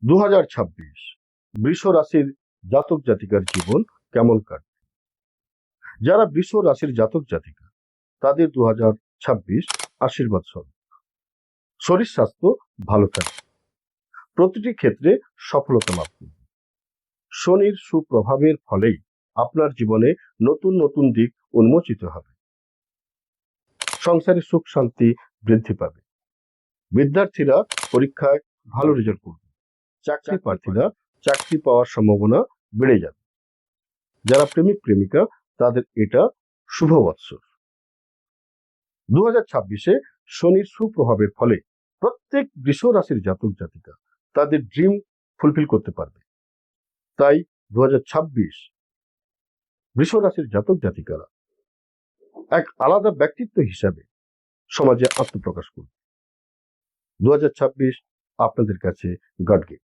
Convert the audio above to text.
2026 বৃষ রাশির জাতক জাতিকার জীবন কেমন কাটবে? যারা বৃষ রাশির জাতক জাতিকা তাদের 2026 আশীর্বাদ স্বরূপ। শরীর স্বাস্থ্য ভালো থাকবে, প্রতিটি ক্ষেত্রে সফলতা লাভ করবে। শনির সুপ্রভাবের ফলেই আপনার জীবনে নতুন নতুন দিক উন্মোচিত হবে। সংসারে সুখ শান্তি বৃদ্ধি পাবে। বিদ্যার্থীরা পরীক্ষায় ভালো রেজাল্ট করবে। চাকরি প্রার্থীরা চাকরি পাওয়ার সম্ভাবনা বেড়ে যাবে। যারা প্রেমিক প্রেমিকা তাদের এটা শুভ বৎসর। 2026-এ শনির সুপ্রভাবের ফলে প্রত্যেক বৃষ রাশির জাতক জাতিকা তাদের ড্রিম ফুলফিল করতে পারবে। তাই 2026 বৃষ রাশির জাতক জাতিকারা এক আলাদা ব্যক্তিত্ব হিসাবে সমাজে আত্মপ্রকাশ করবে। 2026 আপনাদের কাছে গড গিফট।